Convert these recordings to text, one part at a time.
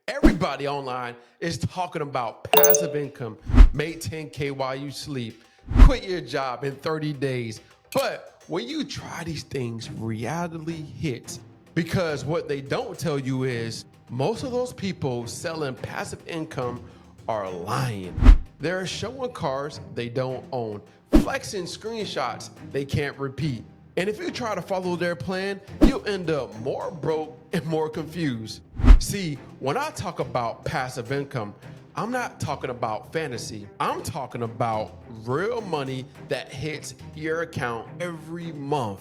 Everybody online is talking about passive income, make 10K while you sleep, quit your job in 30 days. But when you try these things, reality hits. Because what they don't tell you is most of those people selling passive income are lying. They're showing cars they don't own, flexing screenshots they can't repeat. And if you try to follow their plan, you'll end up more broke and more confused. See, when I talk about passive income, I'm not talking about fantasy. I'm talking about real money that hits your account every month.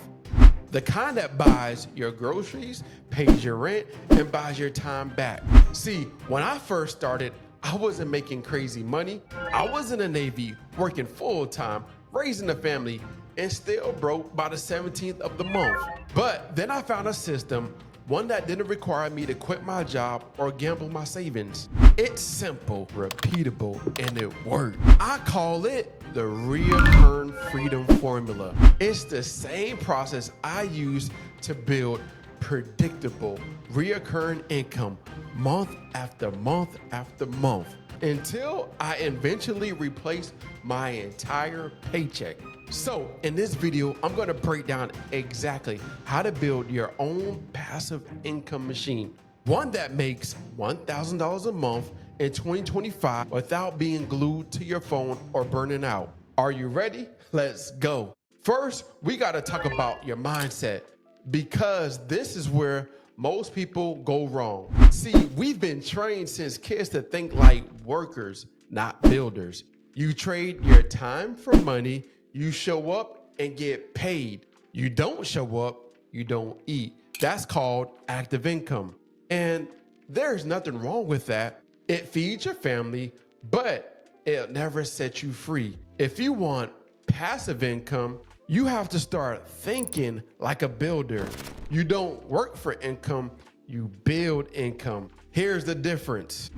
The kind that buys your groceries, pays your rent, and buys your time back. See, when I first started, I wasn't making crazy money. I was in the Navy, working full time, raising a family, and still broke by the 17th of the month. But then I found a system, one that didn't require me to quit my job or gamble my savings. It's simple, repeatable, and it worked. I call it the reoccurring freedom formula. It's the same process I use to build predictable, reoccurring income month after month after month until I eventually replace my entire paycheck. So in this video, I'm going to break down exactly how to build your own passive income machine, one that makes $1,000 a month in 2025 without being glued to your phone or burning out. Are you ready? Let's go. First, we got to talk about your mindset, because this is where most people go wrong. See, we've been trained since kids to think like workers, not builders. You trade your time for money. You show up and get paid. You don't show up, you don't eat. That's called active income. And there's nothing wrong with that. It feeds your family, but it'll never set you free. If you want passive income, you have to start thinking like a builder. You don't work for income, you build income. Here's the difference.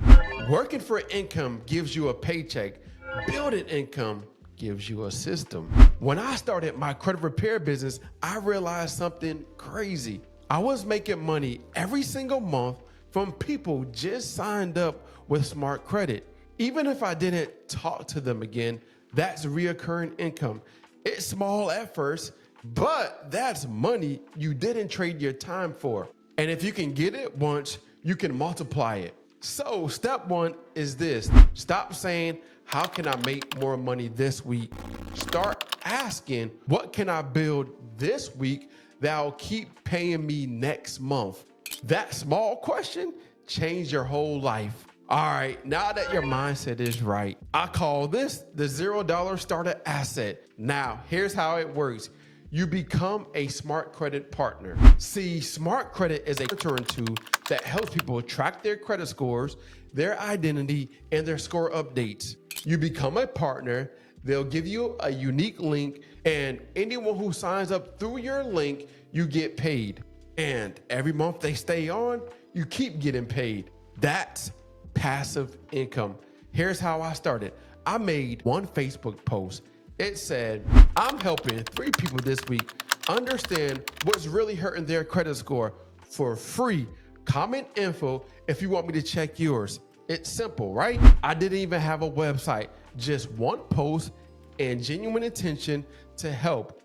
Working for income gives you a paycheck. Building income gives you a system. When I started my credit repair business, I realized something crazy. I was making money every single month from people just signed up with Smart Credit. Even if I didn't talk to them again, that's reoccurring income. It's small at first, but that's money you didn't trade your time for. And if you can get it once, you can multiply it. So step one is this. Stop saying, how can I make more money this week? Start asking, what can I build this week that'll keep paying me next month? That small question changed your whole life. All right, now that your mindset is right, I call this the $0 starter asset. Now, here's how it works. You become a Smart Credit partner. See, Smart Credit is a monitoring tool that helps people track their credit scores, their identity, and their score updates. You become a partner, they'll give you a unique link, and anyone who signs up through your link, you get paid. And every month they stay on, you keep getting paid. That's passive income. Here's how I started. I made one Facebook post. It said, I'm helping 3 people this week understand what's really hurting their credit score for free. Comment info if you want me to check yours. It's simple, right? I didn't even have a website, just one post and genuine intention to help.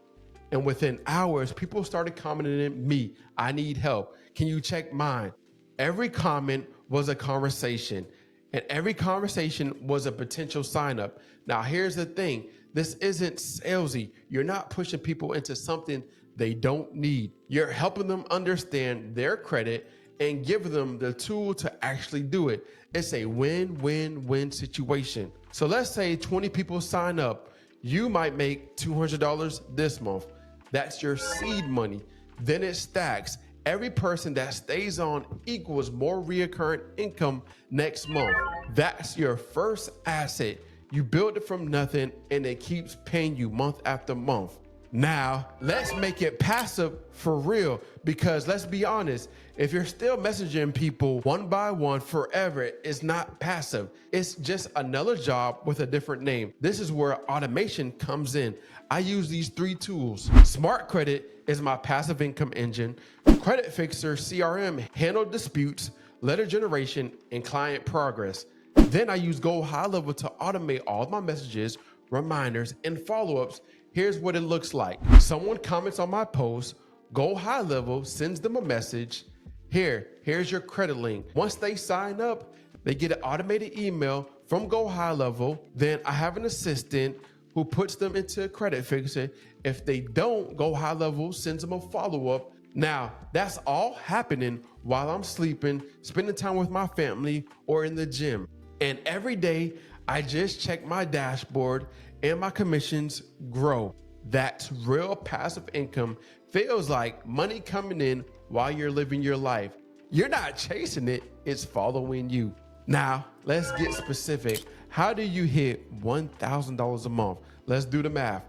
And within hours, people started commenting in me, I need help. Can you check mine? Every comment was a conversation, and every conversation was a potential sign up. Now, here's the thing. This isn't salesy. You're not pushing people into something they don't need. You're helping them understand their credit and give them the tool to actually do it. It's a win-win-win situation. So let's say 20 people sign up. You might make $200 this month. That's your seed money. Then it stacks. Every person that stays on equals more recurrent income next month. That's your first asset. You build it from nothing and it keeps paying you month after month. Now, let's make it passive for real, because let's be honest, if you're still messaging people one by one forever, it's not passive. It's just another job with a different name. This is where automation comes in. I use these 3 tools. Smart Credit is my passive income engine. Credit Fixer CRM handle disputes, letter generation, and client progress. Then I use Go High Level to automate all of my messages, reminders, and follow-ups. Here's what it looks like. Someone comments on my post, Go High Level sends them a message. Here's your credit link. Once they sign up, they get an automated email from Go High Level. Then I have an assistant who puts them into a credit fixer. If they don't, Go High Level sends them a follow-up. Now, that's all happening while I'm sleeping, spending time with my family, or in the gym. And every day, I just check my dashboard and my commissions grow. That's real passive income. Feels like money coming in while you're living your life. You're not chasing it, it's following you. Now, let's get specific. How do you hit $1,000 a month? Let's do the math.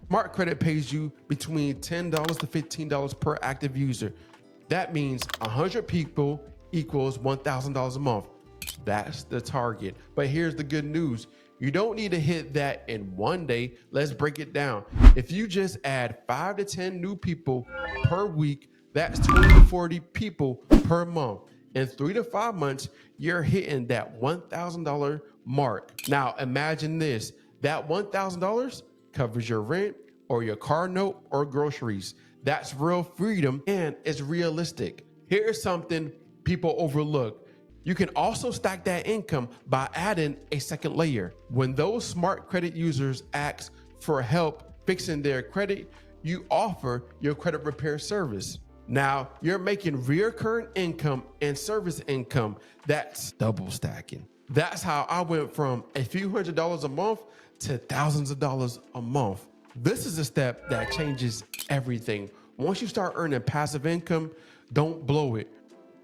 Smart Credit pays you between $10 to $15 per active user. That means 100 people equals $1,000 a month. That's the target. But here's the good news. You don't need to hit that in one day. Let's break it down. If you just add 5 to 10 new people per week, that's 20 to 40 people per month. In 3 to 5 months, you're hitting that $1,000 mark. Now imagine this, that $1,000 covers your rent or your car note or groceries. That's real freedom and it's realistic. Here's something people overlook. You can also stack that income by adding a second layer. When those Smart Credit users ask for help fixing their credit, you offer your credit repair service. Now you're making recurring income and service income. That's double stacking. That's how I went from a few $100s a month to thousands of dollars a month. This is a step that changes everything. Once you start earning passive income, don't blow it.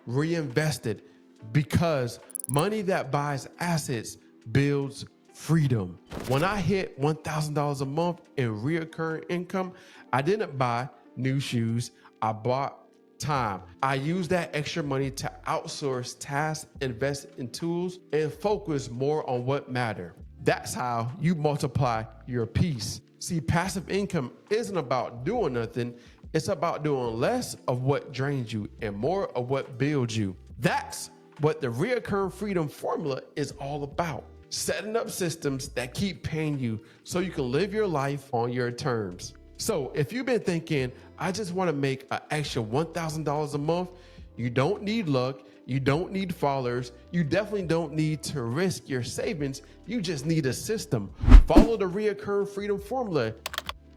Reinvest it, because money that buys assets builds freedom. When I hit $1,000 a month in recurring income, I didn't buy new shoes. I bought time. I used that extra money to outsource tasks, invest in tools, and focus more on what matter. That's how you multiply your peace. See, passive income isn't about doing nothing. It's about doing less of what drains you and more of what builds you. That's what the recurring freedom formula is all about. Setting up systems that keep paying you so you can live your life on your terms. So if you've been thinking, I just want to make an extra $1,000 a month, you don't need luck. You don't need followers. You definitely don't need to risk your savings. You just need a system. Follow the recurring freedom formula.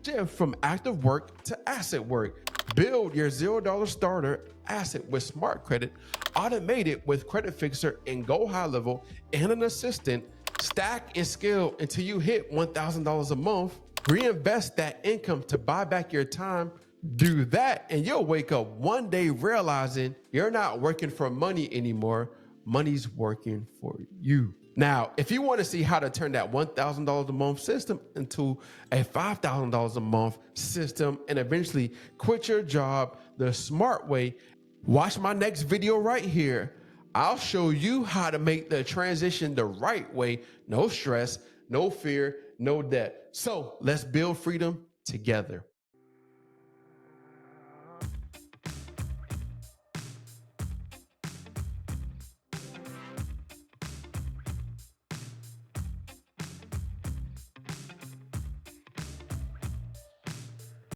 Shift from active work to asset work. Build your $0 starter asset with Smart Credit. Automate it with Credit Fixer and Go High Level and an assistant. Stack and scale until you hit $1,000 a month. Reinvest that income to buy back your time. Do that and you'll wake up one day realizing you're not working for money anymore. Money's working for you. Now, if you want to see how to turn that $1,000 a month system into a $5,000 a month system and eventually quit your job the smart way, watch my next video right here. I'll show you how to make the transition the right way. No stress, no fear, no debt. So let's build freedom together.